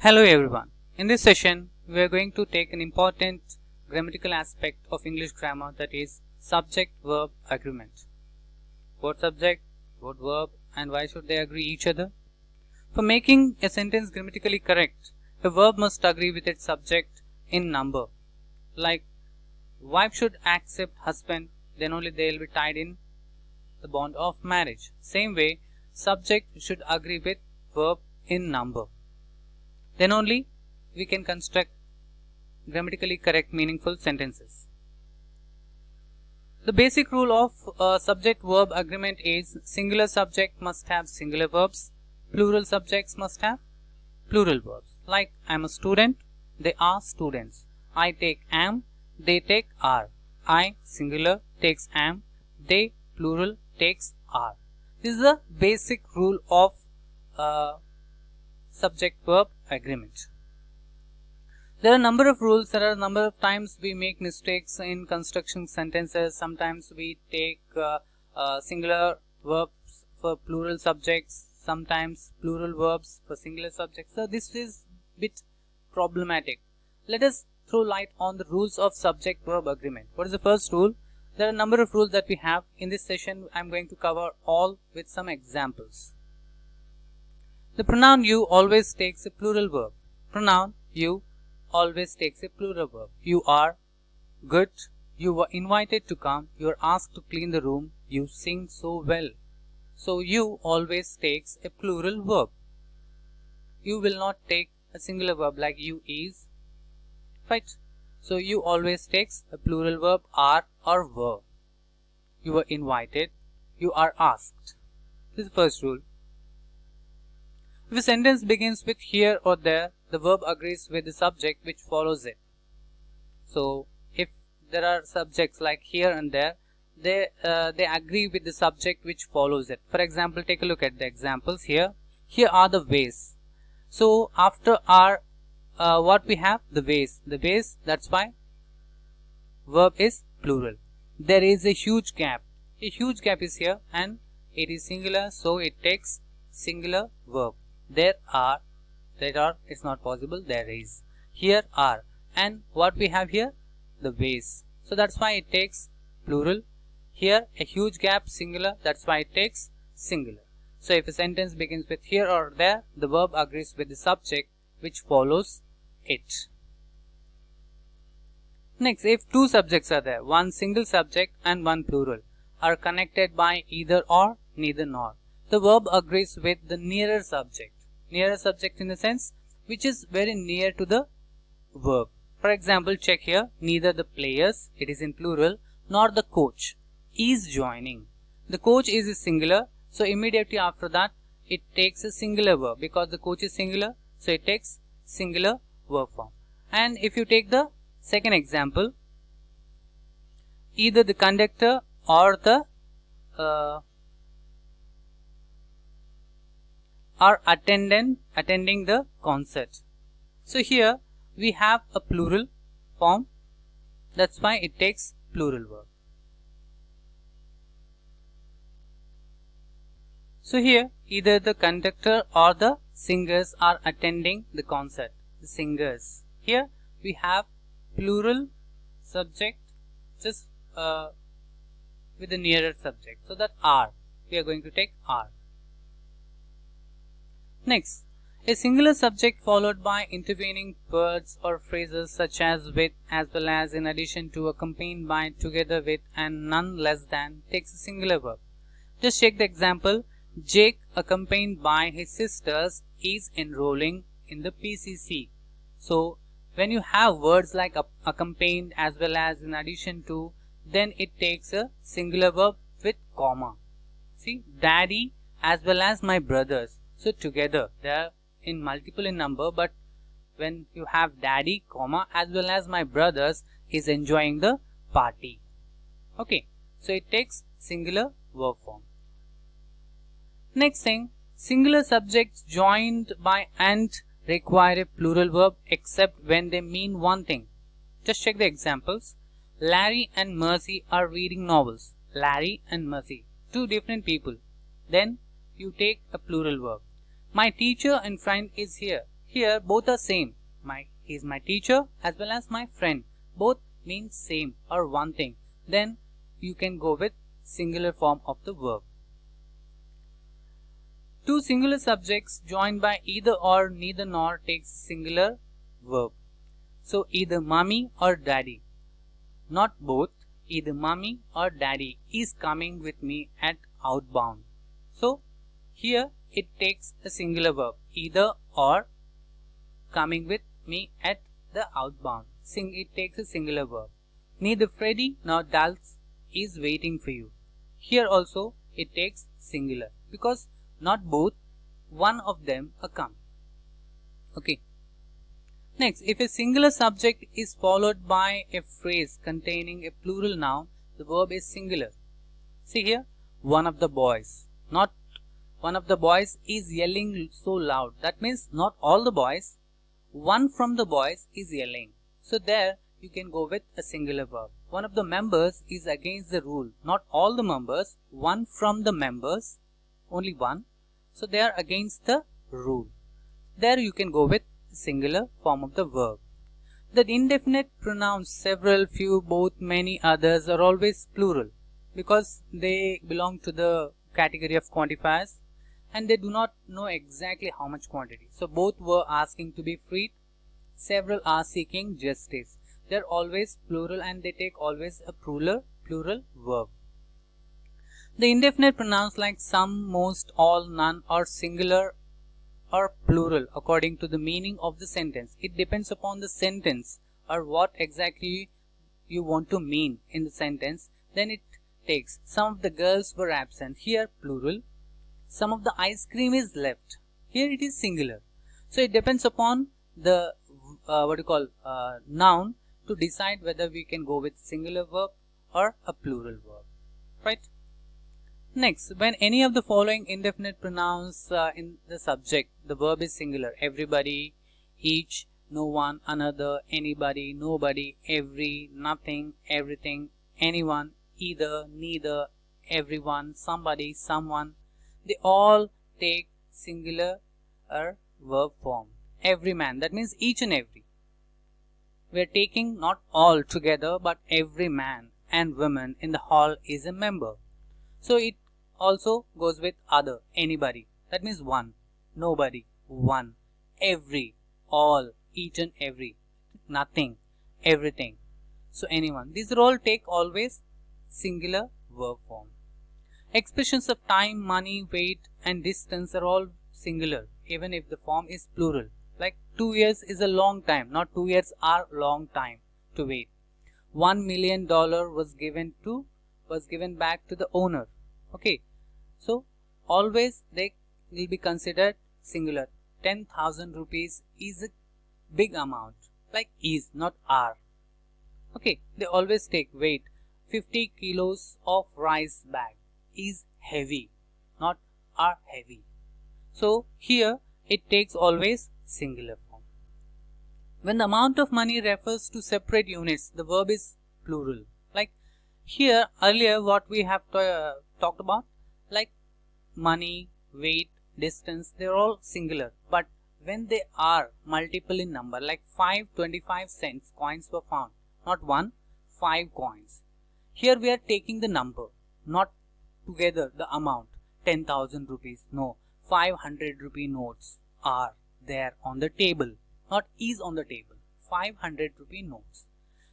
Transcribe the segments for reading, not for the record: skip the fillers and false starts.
Hello everyone. In this session, we are going to take an important grammatical aspect of English grammar, that is subject-verb agreement. What subject, what verb, and why should they agree each other? For making a sentence grammatically correct, a verb must agree with its subject in number. Like, wife should accept husband, then only they will be tied in the bond of marriage. Same way, subject should agree with verb in number. Then only we can construct grammatically correct meaningful sentences. The basic rule of subject-verb agreement is singular subject must have singular verbs, plural subjects must have plural verbs. Like, I am a student, they are students. I take am, they take are. I singular takes am, they plural takes are. This is the basic rule of subject-verb agreement. There are a number of rules. There are a number of times we make mistakes in construction sentences. Sometimes we take singular verbs for plural subjects, sometimes plural verbs for singular subjects. So this is a bit problematic. Let us throw light on the rules of subject-verb agreement. What is the first rule? There are a number of rules that we have. In this session, I am going to cover all with some examples. The pronoun you always takes a plural verb. Pronoun you always takes a plural verb. You are good. You were invited to come. You are asked to clean the room. You sing so well. So you always takes a plural verb. You will not take a singular verb like you is. Right? So you always takes a plural verb are or were. You were invited. You are asked. This is the first rule. If a sentence begins with here or there, the verb agrees with the subject which follows it. So, if there are subjects like here and there, they agree with the subject which follows it. For example, take a look at the examples here. Here are the ways. So, after are what we have? The ways. The ways, that's why verb is plural. There is a huge gap. A huge gap is here and it is singular, so it takes singular verb. There are is not possible, there is. Here are, and what we have here? The ways. So that's why it takes plural. Here a huge gap, singular, that's why it takes singular. So if a sentence begins with here or there, the verb agrees with the subject which follows it. Next, if two subjects are there, one single subject and one plural, are connected by either or, neither nor, the verb agrees with the nearer subject. Nearer subject in the sense which is very near to the verb. For example, check here, neither the players, it is in plural, nor the coach is joining. The coach is a singular, so immediately after that it takes a singular verb because the coach is singular, so it takes singular verb form. And if you take the second example, either the conductor or the are attending the concert. So here we have a plural form, that's why it takes plural verb. So here either the conductor or the singers are attending the concert. The singers. Here we have plural subject just with the nearer subject. So that are. We are going to take are. Next, a singular subject followed by intervening words or phrases such as with, as well as, in addition to, accompanied by, together with, and none less than takes a singular verb. Just check the example. Jake, accompanied by his sisters, is enrolling in the PCC. So, when you have words like accompanied, as well as, in addition to, then it takes a singular verb with comma. See, daddy as well as my brothers. So together, they are in multiple in number, but when you have daddy, comma, as well as my brothers is enjoying the party. Okay, so it takes singular verb form. Next thing, singular subjects joined by and require a plural verb except when they mean one thing. Just check the examples. Larry and Mercy are reading novels. Larry and Mercy, two different people. Then you take a plural verb. My teacher and friend is here. Here both are same. He is my teacher as well as my friend. Both means same or one thing. Then you can go with singular form of the verb. Two singular subjects joined by either or, neither nor takes singular verb. So either mommy or daddy. Not both. Either mommy or daddy is coming with me at outbound. So here it takes a singular verb. Either or coming with me at the outbound. It takes a singular verb. Neither Freddy nor Dulce is waiting for you. Here also it takes singular because not both, one of them are come. Okay. Next, if a singular subject is followed by a phrase containing a plural noun, the verb is singular. See here, one of the boys. Not one of the boys is yelling so loud. That means not all the boys. One from the boys is yelling. So there you can go with a singular verb. One of the members is against the rule. Not all the members. One from the members. Only one. So they are against the rule. There you can go with singular form of the verb. The indefinite pronouns several, few, both, many, others are always plural because they belong to the category of quantifiers and they do not know exactly how much quantity. So both were asking to be freed. Several are seeking justice. They are always plural and they take always a plural verb. The indefinite pronouns like some, most, all, none are singular or plural according to the meaning of the sentence. It depends upon the sentence or what exactly you want to mean in the sentence. Then it takes some of the girls were absent. Here plural. Some of the ice cream is left. Here it is singular. So it depends upon the noun to decide whether we can go with singular verb or a plural verb. Right? Next, when any of the following indefinite pronouns in the subject, the verb is singular. Everybody, each, no one, another, anybody, nobody, every, nothing, everything, anyone, either, neither, everyone, somebody, someone. They all take singular verb form. Every man, that means each and every. We are taking not all together, but every man and woman in the hall is a member. So it also goes with other, anybody. That means one, nobody, one, every, all, each and every, nothing, everything. So anyone. These are all take always singular verb form. Expressions of time, money, weight and distance are all singular even if the form is plural. Like 2 years is a long time, not 2 years are long time to wait. $1 million was given back to the owner. Okay, so always they will be considered singular. 10,000 rupees is a big amount, like is, not are. Okay, they always take weight. 50 kilos of rice bag is heavy, not are heavy. So here it takes always singular form. When the amount of money refers to separate units, the verb is plural. Like here earlier what we have talked about, like money, weight, distance, they are all singular. But when they are multiple in number, like 5 25-cent coins were found, not 1, 5 coins. Here we are taking the number, not together the amount, 10,000 rupees. No, 500 rupee notes are there on the table, not is on the table. 500 rupee notes.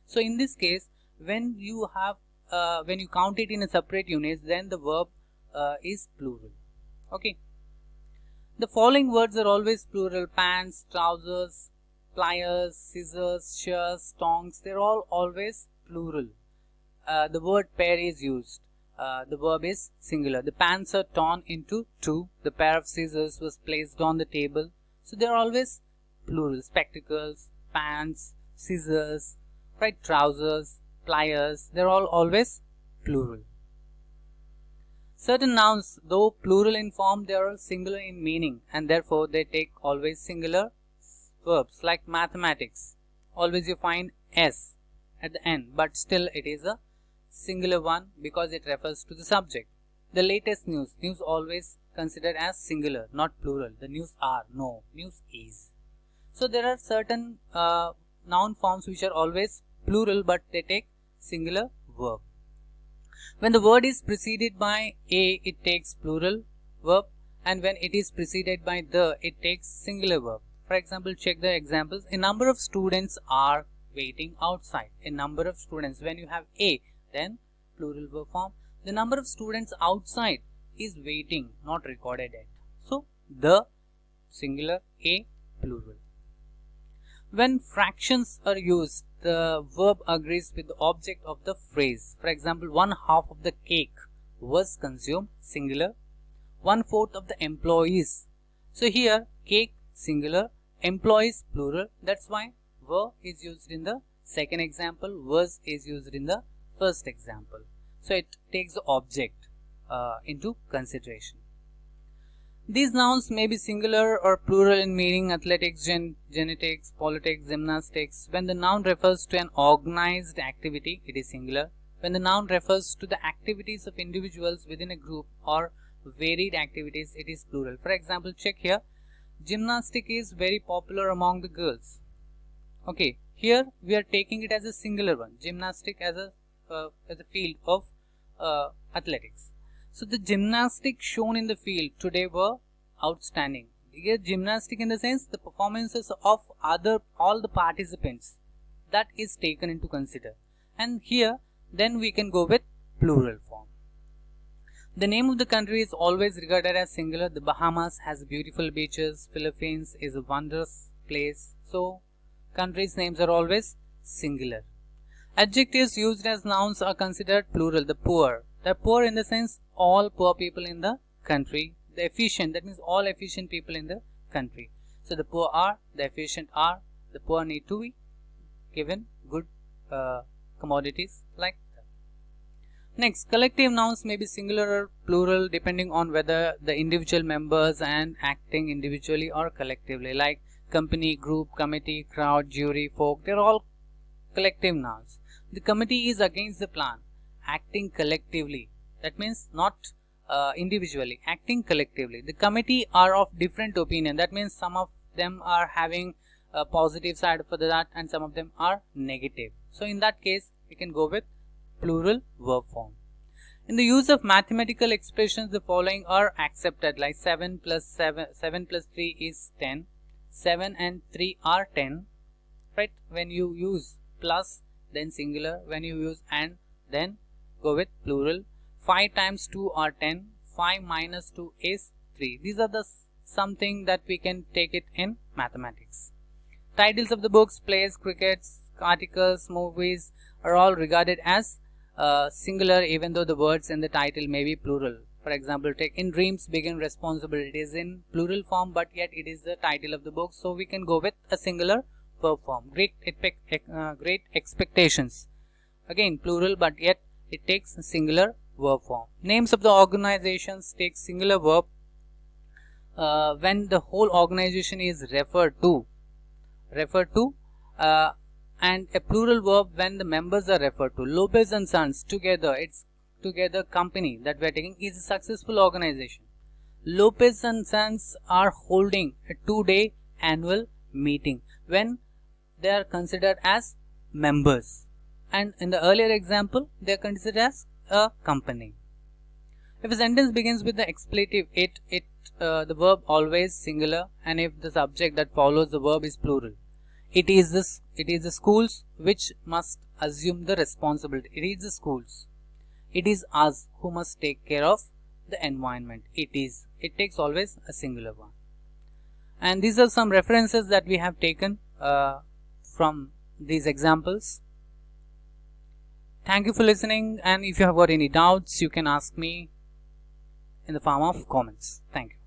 So in this case, when you count it in a separate units, then the verb is plural. Okay. The following words are always plural: pants, trousers, pliers, scissors, shears, tongs. They're all always plural. The word pair is used. The verb is singular. The pants are torn into 2. The pair of scissors was placed on the table. So they're always plural. Spectacles, pants, scissors, right? Trousers, pliers. They're all always plural. Certain nouns, though plural in form, they are singular in meaning, and therefore they take always singular verbs. Like mathematics, always you find s at the end, but still it is a singular one because it refers to the subject. The latest news always considered as singular, not plural. The news are, no, news is. So there are certain noun forms which are always plural but they take singular verb. When the word is preceded by a, it takes plural verb, and when it is preceded by the, it takes singular verb. For example, check the examples. A number of students are waiting outside. A number of students. When you have a, then plural verb form. The number of students outside is waiting, not recorded yet. So the singular, a plural. When fractions are used, the verb agrees with the object of the phrase. For example, 1/2 of the cake was consumed, singular. 1/4 of the employees. So here cake singular, employees plural. That's why were is used in the second example, was is used in the first example. So it takes the object into consideration. These nouns may be singular or plural in meaning: athletics, genetics, politics, gymnastics. When the noun refers to an organized activity, it is singular. When the noun refers to the activities of individuals within a group or varied activities, it is plural. For example, check here. Gymnastic is very popular among the girls. Okay, here we are taking it as a singular one. Gymnastic as a field of athletics. So the gymnastic shown in the field today were outstanding. Here gymnastic in the sense the performances of all the participants, that is taken into consider. And here then we can go with plural form. The name of the country is always regarded as singular. The Bahamas has beautiful beaches. Philippines is a wondrous place. So countries' names are always singular. Adjectives used as nouns are considered plural. The poor. The poor in the sense all poor people in the country. The efficient, that means all efficient people in the country. So the poor are, the efficient are. The poor need to be given good commodities like that. Next, collective nouns may be singular or plural depending on whether the individual members and acting individually or collectively, like company, group, committee, crowd, jury, folk. They are all collective nouns. The committee is against the plan, acting collectively. That means not individually, acting collectively. The committee are of different opinion. That means some of them are having a positive side for that and some of them are negative. So in that case, we can go with plural verb form. In the use of mathematical expressions, the following are accepted, like 7 plus 3 is 10. 7 and 3 are 10. Right? When you use plus, then singular. When you use and, then go with plural. 5 times 2 are 10. 5 minus 2 is 3. These are the something that we can take it in mathematics. Titles of the books, plays, crickets, articles, movies are all regarded as singular, even though the words in the title may be plural. For example, take In Dreams Begin Responsible. It is in plural form, but yet it is the title of the book. So we can go with a singular verb form. Great Expectations. Again plural, but yet it takes a singular verb form. Names of the organizations take singular verb when the whole organization is referred to, and a plural verb when the members are referred to. Lopez and Sons, together, it's together company that we are taking, is a successful organization. Lopez and Sons are holding a 2-day annual meeting when they are considered as members, and in the earlier example they are considered as a company. If a sentence begins with the expletive the verb always singular, and if the subject that follows the verb is plural. It is the schools which must assume the responsibility. It is the schools. It is us who must take care of the environment. It takes always a singular one. And these are some references that we have taken from these examples. Thank you for listening, and if you have got any doubts, you can ask me in the form of comments. Thank you.